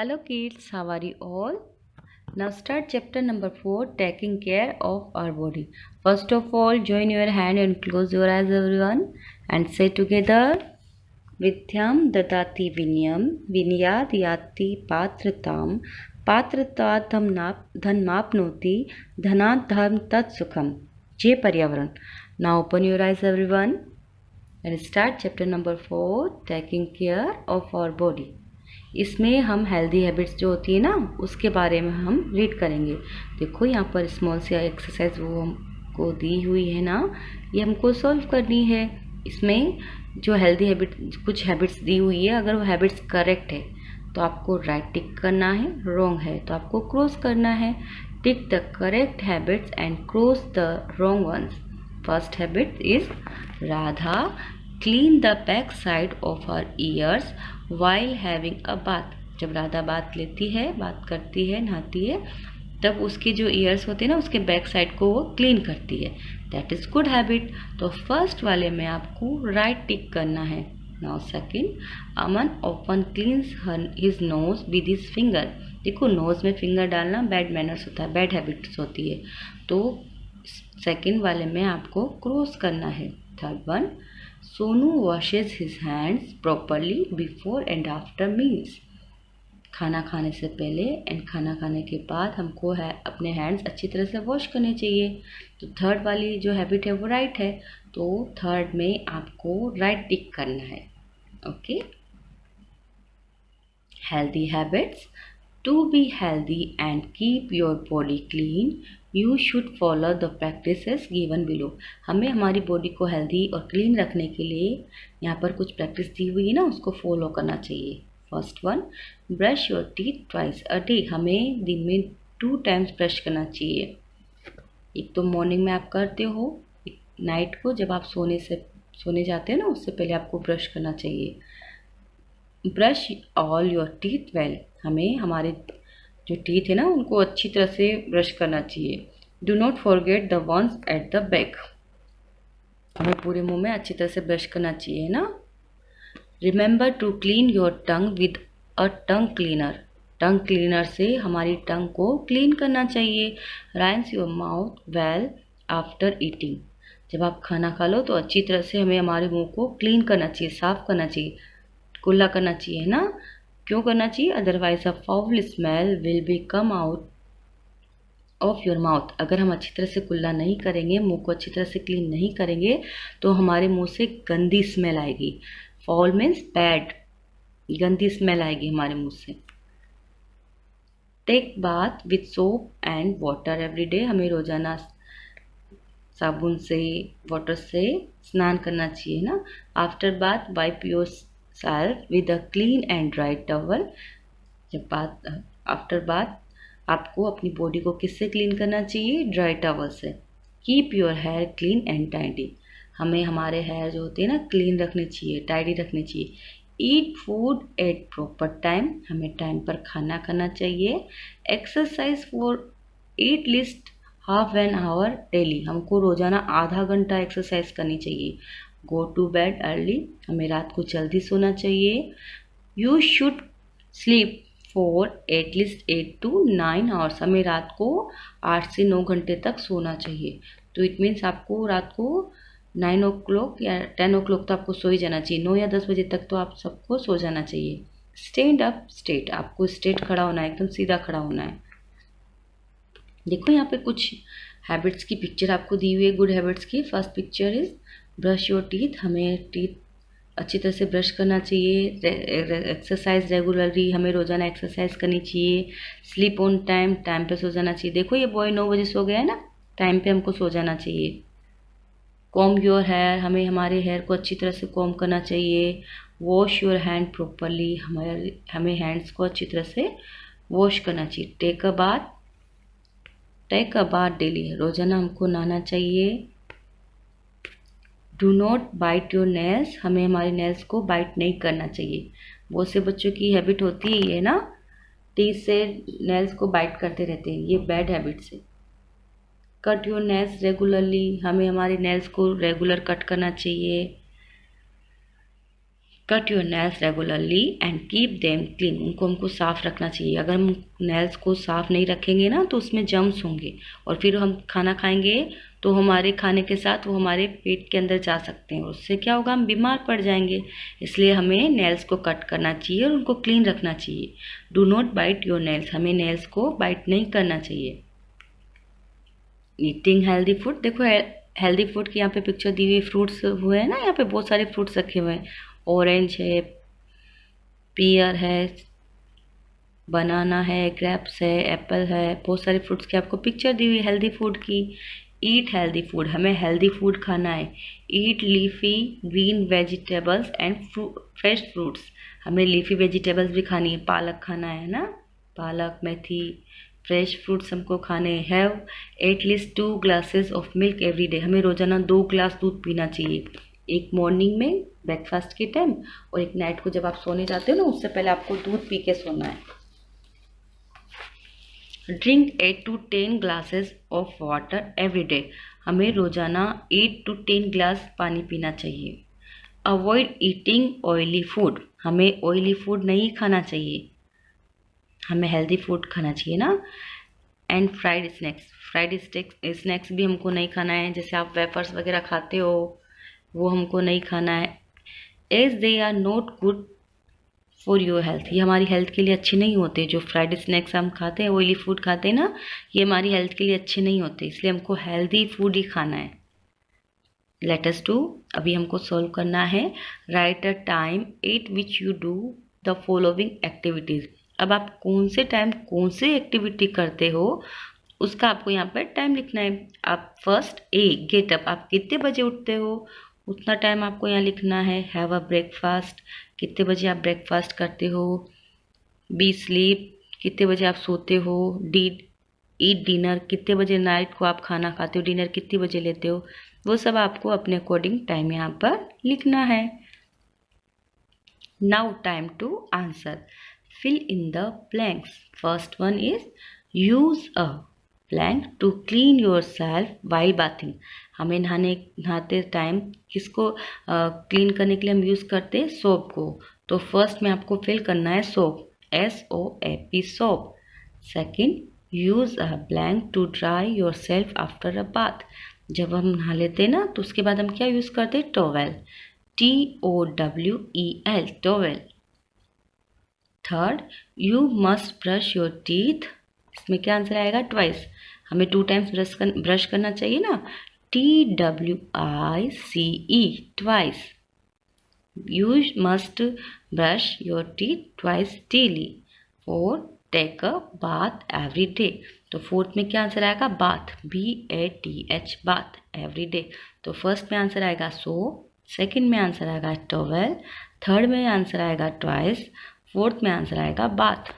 Hello kids, how are you all? Now start chapter number 4, taking care of our body. First of all, join your hand and close your eyes everyone and say together Vidyam dadati vinyam vinyad yati patratam patratat dhanmapnoti dhanat dharm tat sukham. Jai Paryavaran. Now open your eyes everyone and start chapter number 4, taking care of our body. इसमें हम healthy habits जो होती है ना उसके बारे में हम रीड करेंगे। देखो यहाँ पर स्मॉल सी एक्सरसाइज वो हमको दी हुई है ना, ये हमको सॉल्व करनी है। इसमें जो हेल्दी हैबिट कुछ हैबिट्स दी हुई है, अगर वो हैबिट्स करेक्ट है तो आपको राइट टिक करना है, रॉन्ग है तो आपको क्रॉस करना है। Tick the correct habits and cross the wrong ones. First habit is Radha clean the back side of her ears while having a bath. जब राधा बात लेती है, बात करती है, नहाती है, तब उसके जो ईयर्स होते हैं ना उसके बैक साइड को वो क्लीन करती है। That is good habit. तो फर्स्ट वाले में आपको राइट टिक करना है। Now second, Aman often cleans his nose with his finger. देखो नोज में फिंगर डालना बैड मैनर्स होता है, बैड हैबिट्स होती है, तो सेकंड वाले में आपको क्रॉस करना है। Third one, Sonu washes his hands properly before and after meals. खाना खाने से पहले एंड खाना खाने के बाद हमको है अपने हैंड्स अच्छी तरह से वॉश करने चाहिए। तो थर्ड वाली जो हैबिट है वो राइट है, तो थर्ड में आपको राइट टिक करना है। Okay, healthy habits. To be healthy and keep your body clean you should follow the practices given below. हमें हमारी बॉडी को हेल्दी और क्लीन रखने के लिए यहाँ पर कुछ प्रैक्टिस दी हुई है ना, उसको फॉलो करना चाहिए। First one, brush your teeth twice a day. हमें दिन में 2 टाइम्स ब्रश करना चाहिए। एक तो मॉर्निंग में आप करते हो, एक नाइट को जब आप सोने जाते हैं ना उससे पहले आपको ब्रश करना चाहिए। Brush all your teeth well. हमें हमारे जो टीथ है ना उनको अच्छी तरह से ब्रश करना चाहिए। Do not forget the once at the back. हमें पूरे मुंह में अच्छी तरह से ब्रश करना चाहिए ना। Remember to clean your tongue with a tongue cleaner. Tongue cleaner से हमारी टंग को क्लीन करना चाहिए। Rinse your mouth well after eating. जब आप खाना खा लो तो अच्छी तरह से हमें हमारे मुंह को क्लीन करना चाहिए, साफ करना चाहिए, कुल्ला करना चाहिए ना। क्यों करना चाहिए? Otherwise a foul smell will be come out of your mouth. अगर हम अच्छी तरह से कुल्ला नहीं करेंगे, मुंह को अच्छी तरह से क्लीन नहीं करेंगे तो हमारे मुंह से गंदी स्मेल आएगी। फाउल मीन्स बैड, गंदी स्मेल आएगी हमारे मुंह से। Take bath with soap and water every day. हमें रोजाना साबुन से, वाटर से स्नान करना चाहिए ना। After bath wipe yourself with a clean and dry towel. जब आफ्टर बाथ आपको अपनी बॉडी को किससे क्लीन करना चाहिए? ड्राई टॉवल से। Keep your hair clean and tidy. हमें हमारे हेयर जो होते हैं ना क्लीन रखने चाहिए, टाइडी रखने चाहिए। Eat food at proper time. हमें टाइम पर खाना खाना चाहिए। Exercise for at least half an hour daily. हमको रोजाना आधा घंटा एक्सरसाइज करनी चाहिए। Go to bed early. हमें रात को जल्दी सोना चाहिए। You should sleep for at least 8 to 9 hours. हमें रात को 8 से 9 घंटे तक सोना चाहिए। तो इट मीन्स आपको रात को 9 o'clock या 10 o'clock तो आपको सो ही जाना चाहिए। 9 या 10 बजे तक तो आप सबको सो जाना चाहिए। Stand up straight. आपको स्ट्रेट खड़ा होना है, एकदम सीधा खड़ा होना है। देखो यहाँ पे कुछ हैबिट्स की पिक्चर आपको दी हुई है, गुड हैबिट्स की। First picture is brush your teeth. हमें टीथ अच्छी तरह से ब्रश करना चाहिए। एक्सरसाइज रेगुलरली, हमें रोजाना एक्सरसाइज करनी चाहिए। स्लीप ऑन टाइम, टाइम पे सो जाना चाहिए। देखो ये बॉय 9 बजे सो गया है ना, टाइम पे हमको सो जाना चाहिए। Comb your hair. हमें हेयर को अच्छी तरह से कॉम करना चाहिए। Wash your hand properly. हमें हैंड्स को अच्छी तरह से वॉश करना चाहिए। Take a bath daily. रोजाना हमको नहाना चाहिए। Do not bite your nails. हमें हमारे नेल्स को बाइट नहीं करना चाहिए। बहुत से बच्चों की हैबिट होती है ना, टीथ से नेल्स को बाइट करते रहते हैं, ये बैड हैबिट्स है। Cut your nails regularly. हमें हमारे नेल्स को रेगुलर कट करना चाहिए। Cut your nails regularly and keep them clean, उनको हमको साफ़ रखना चाहिए। अगर हम नेल्स को साफ़ नहीं रखेंगे ना तो उसमें जम्स होंगे और फिर हम खाना खाएंगे तो हमारे खाने के साथ वो हमारे पेट के अंदर जा सकते हैं, उससे क्या होगा, हम बीमार पड़ जाएंगे। इसलिए हमें नेल्स को कट करना चाहिए और उनको क्लीन रखना चाहिए। Do not bite your nails, हमें नेल्स को बाइट नहीं करना चाहिए। ईटिंग हेल्दी फूड, देखो हेल्दी फूड की यहाँ पे पिक्चर दी हुई, फ्रूट्स हुए हैं ना, यहाँ पे बहुत सारे फ्रूट्स रखे हुए हैं। ऑरेंज है, पियर है, बनाना है, ग्रेप्स है, एप्पल है, बहुत सारे फ्रूट्स की आपको पिक्चर दी हुई हेल्दी फूड की। ईट हेल्दी फूड, हमें हेल्दी फूड खाना है। Eat leafy green vegetables and fresh fruits, हमें लीफी वेजिटेबल्स भी खानी है, पालक खाना है ना, पालक, मेथी। फ्रेश फ्रूट्स हमको खाने। Have at least 2 glasses of milk every day, हमें रोजाना 2 ग्लास दूध पीना चाहिए, एक मॉर्निंग में ब्रेकफास्ट के टाइम और एक नाइट को जब आप सोने जाते हो ना उससे पहले आपको दूध पी के सोना है। Drink 8 to 10 glasses of water every day, हमें रोजाना 8 to 10 ग्लास पानी पीना चाहिए। अवॉइड ईटिंग ऑयली फूड, हमें ऑयली फूड नहीं खाना चाहिए, हमें हेल्दी फूड खाना चाहिए ना। एंड फ्राइड स्नैक्स भी हमको नहीं खाना है, जैसे आप वेफर्स वगैरह खाते हो वो हमको नहीं खाना है। As they are not good for your health, ये हमारी हेल्थ के लिए अच्छे नहीं होते। जो फ्राइड स्नैक्स हम खाते हैं, ऑयली फूड खाते हैं ना, ये हमारी हेल्थ के लिए अच्छे नहीं होते, इसलिए हमको हेल्दी फूड ही खाना है। लेट अस डू, अभी हमको सॉल्व करना है। Right a time eight which you do the following activities, अब आप कौन से टाइम कौन से एक्टिविटी करते हो उसका आपको यहाँ पर टाइम लिखना है। आप फर्स्ट गेट अप, आप कितने बजे उठते हो उतना टाइम आपको यहाँ लिखना है। हैव अ ब्रेकफास्ट, कितने बजे आप ब्रेकफास्ट करते हो। बी स्लीप, कितने बजे आप सोते हो। ईट डिनर, कितने बजे नाइट को आप खाना खाते हो, डिनर कितने बजे लेते हो, वो सब आपको अपने अकॉर्डिंग टाइम यहाँ पर लिखना है। Now time to answer, fill in the blanks. First one is use a blank to clean yourself while bathing, हमें नहाते टाइम किसको क्लीन करने के लिए हम यूज़ करते हैं, सोप को। तो फर्स्ट में आपको फिल करना है soap, SOAP soap. Second, use a blank to dry yourself after a bath, जब हम नहा लेते हैं ना तो उसके बाद हम क्या यूज़ करते हैं, towel, TOWEL towel. Third, you must brush your teeth, इसमें क्या आंसर आएगा, ट्वाइस, हमें 2 टाइम्स ब्रश करना चाहिए ना, TWICE twice. You must brush your teeth twice daily. Fourth, take a bath every day, तो फोर्थ में क्या आंसर आएगा, bath, BATH bath every day. तो फर्स्ट में आंसर आएगा सोप, सेकेंड में आंसर आएगा टॉवेल, थर्ड में आंसर आएगा ट्वाइस, फोर्थ में आंसर आएगा bath.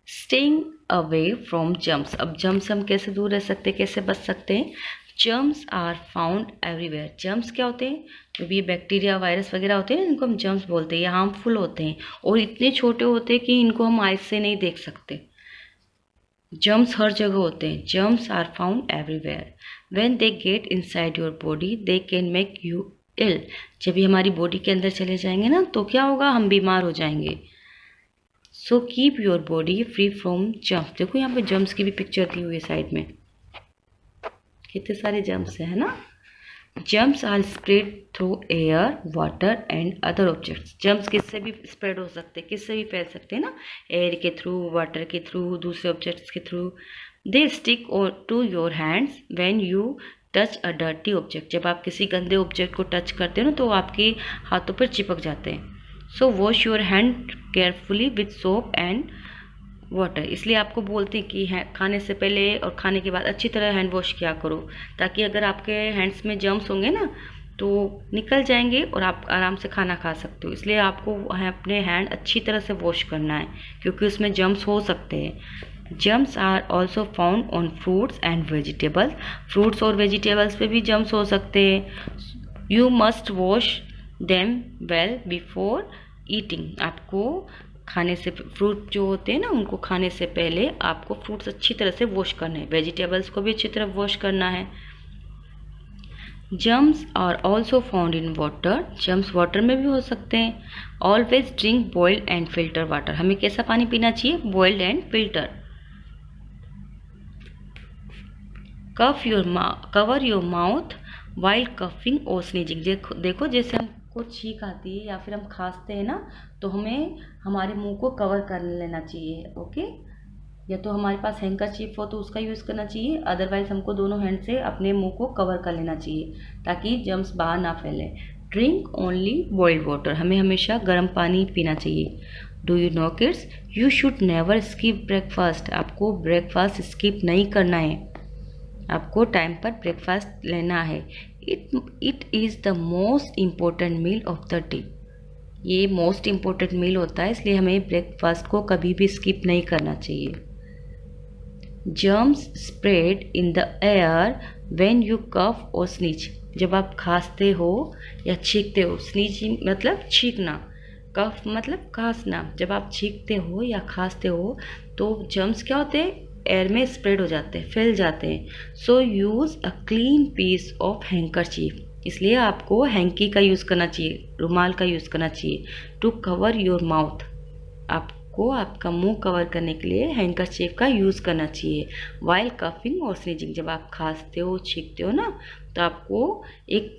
Staying away from germs, अब जर्म्स हम कैसे दूर रह सकते हैं, कैसे बच सकते हैं। Germs are found everywhere, germs क्या होते हैं, जो भी बैक्टीरिया वायरस वगैरह होते हैं इनको हम जर्म्स बोलते हैं। ये हार्मफुल होते हैं और इतने छोटे होते हैं कि इनको हम आइज से नहीं देख सकते। जर्म्स हर जगह होते हैं, germs are found everywhere. When they get inside your body they can make you ill, जब ये हमारी बॉडी के अंदर चले जाएंगे ना तो क्या होगा, हम बीमार हो जाएंगे। So keep your body free from germs, देखो यहाँ पे जर्म्स की भी पिक्चर दी हुई है साइड में, कितने सारे जर्म्स है ना। Germs are spread through air, water and other objects, germs किससे भी स्प्रेड हो सकते हैं, किससे भी फैल सकते हैं ना, एयर के थ्रू, वाटर के थ्रू, दूसरे ऑब्जेक्ट्स के through. They stick to your hands when you touch a dirty object, जब आप किसी गंदे ऑब्जेक्ट को टच करते हो ना तो आपके हाथों पर चिपक जाते हैं। So wash your hand carefully with soap and water, इसलिए आपको बोलते हैं कि खाने से पहले और खाने के बाद अच्छी तरह हैंड वॉश किया करो, ताकि अगर आपके हैंड्स में जर्म्स होंगे ना तो निकल जाएंगे और आप आराम से खाना खा सकते हो। इसलिए आपको अपने हैंड अच्छी तरह से वॉश करना है क्योंकि उसमें जर्म्स हो सकते हैं। Germs are also found on fruits and vegetables, fruits और वेजिटेबल्स पे भी जर्म्स हो सकते हैं। You must wash them well before eating, आपको खाने से, फ्रूट जो होते हैं ना उनको खाने से पहले आपको फ्रूट्स अच्छी तरह से वॉश करने हैं, वेजिटेबल्स को भी अच्छी तरह वॉश करना है। Germs are also found in water, germs water में भी हो सकते हैं। Always drink boiled and filter water, हमें कैसा पानी पीना चाहिए? Boiled and filter. Cover your mouth while coughing और स्नीजिंग, देखो जैसे हमको छींक आती है या फिर हम खांसते हैं ना, तो हमें हमारे मुंह को कवर कर लेना चाहिए। ओके, या तो हमारे पास हैंकरचीफ हो तो उसका यूज़ करना चाहिए, अदरवाइज हमको दोनों हैंड से अपने मुंह को कवर कर लेना चाहिए ताकि जर्म्स बाहर ना फैले। ड्रिंक ओनली बॉइल्ड वाटर, हमें हमेशा गर्म पानी पीना चाहिए। Do you know kids, you should never skip breakfast, आपको ब्रेकफास्ट स्किप नहीं करना है, आपको टाइम पर ब्रेकफास्ट लेना है। It is the most important meal of the day, ये मोस्ट इम्पोर्टेंट मील होता है, इसलिए हमें ब्रेकफास्ट को कभी भी स्किप नहीं करना चाहिए। Germs spread in the air when you cough और स्नीज, जब आप खांसते हो या छींकते हो, स्नीज मतलब छींकना, कफ मतलब खांसना, जब आप छींकते हो या खांसते हो तो जर्म्स क्या होते हैं? एयर में स्प्रेड हो जाते हैं, फैल जाते हैं। So use a clean piece of handkerchief, इसलिए आपको हैंकी का यूज़ करना चाहिए, रुमाल का यूज़ करना चाहिए। टू कवर योर माउथ, आपको आपका मुंह कवर करने के लिए हैंकरचीफ का यूज़ करना चाहिए। वाइल कफिंग और स्नीजिंग, जब आप खांसते हो छींकते हो ना, तो आपको एक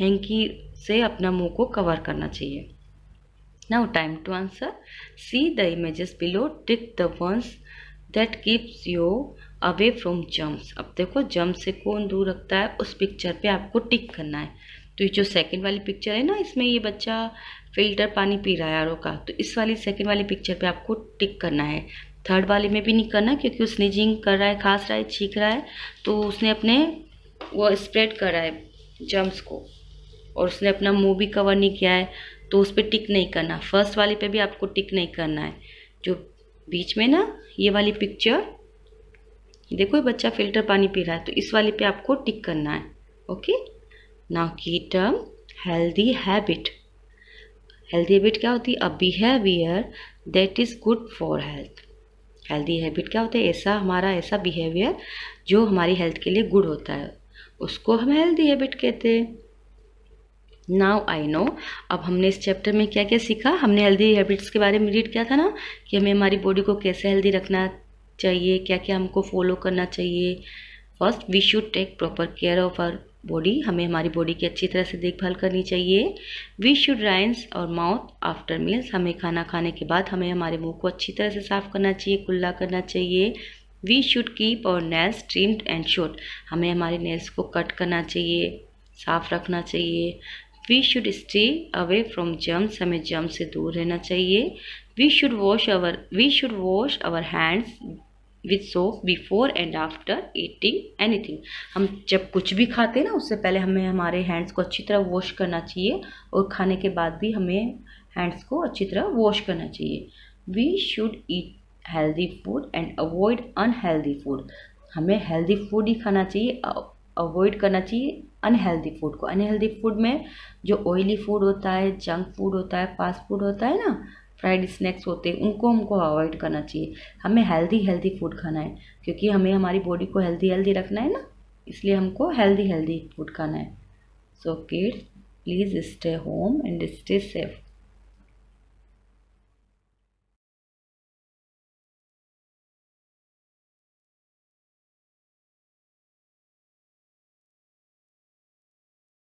हैंकी से अपना मुंह को कवर करना चाहिए। Now time to answer. See the images below, tick the ones that keeps you away from germs. अब देखो जर्म्स से कौन दूर रखता है, उस पिक्चर पे आपको टिक करना है। तो ये जो सेकंड वाली पिक्चर है ना, इसमें ये बच्चा फिल्टर पानी पी रहा है आरओ का, तो इस वाली सेकंड वाली पिक्चर पे आपको टिक करना है। थर्ड वाले में भी नहीं करना, क्योंकि वो स्नीजिंग कर रहा है, खांस रहा है, छींक रहा है, तो उसने अपने वो स्प्रेड कर रहा है जर्म्स को, और उसने अपना मुंह भी कवर नहीं किया है, तो उस पर टिक नहीं करना। फर्स्ट वाले पे भी आपको टिक नहीं करना है। जो बीच में ना ये वाली पिक्चर देखो, ये बच्चा फिल्टर पानी पी रहा है, तो इस वाले पे आपको टिक करना है। ओके, नाउ की term healthy habit. Healthy habit क्या होती है? A behaviour that is good for health. Healthy habit क्या होता है? हमारा ऐसा बिहेवियर जो हमारी हेल्थ के लिए गुड होता है, उसको हम हेल्दी हैबिट कहते हैं। नाउ आई नो, अब हमने इस चैप्टर में क्या क्या सीखा? हमने हेल्दी हैबिट्स के बारे में रीड किया था ना, कि हमें हमारी बॉडी को कैसे हेल्दी रखना चाहिए, क्या क्या हमको फॉलो करना चाहिए। First, we should take proper care of our body, हमें हमारी बॉडी की अच्छी तरह से देखभाल करनी चाहिए। वी शुड राइंस और माउथ आफ्टर मील्स, हमें खाना खाने के बाद हमें हमारे मुंह को अच्छी तरह से साफ करना चाहिए, कुल्ला करना चाहिए। We should keep our nails trimmed and short, हमें हमारे नेल्स को कट करना चाहिए, साफ रखना चाहिए। We should stay away from germs, हमें जर्म्स से दूर रहना चाहिए। We should wash our hands with soap before and after eating anything, हम जब कुछ भी खाते हैं ना, उससे पहले हमें हमारे हैंड्स को अच्छी तरह वॉश करना चाहिए, और खाने के बाद भी हमें हैंड्स को अच्छी तरह वॉश करना चाहिए। We should eat healthy food and avoid unhealthy food, हमें हेल्दी फूड ही खाना चाहिए, अवॉइड करना चाहिए अनहेल्दी फूड को। अनहेल्दी फूड में जो ऑयली फूड होता है, जंक फूड होता है, फास्ट फूड होता है ना, फ्राइड स्नैक्स होते हैं, उनको हमको अवॉइड करना चाहिए। हमें हेल्दी फूड खाना है, क्योंकि हमें हमारी बॉडी को हेल्दी रखना है ना, इसलिए हमको हेल्दी फूड खाना है। So kids, please stay home and stay safe.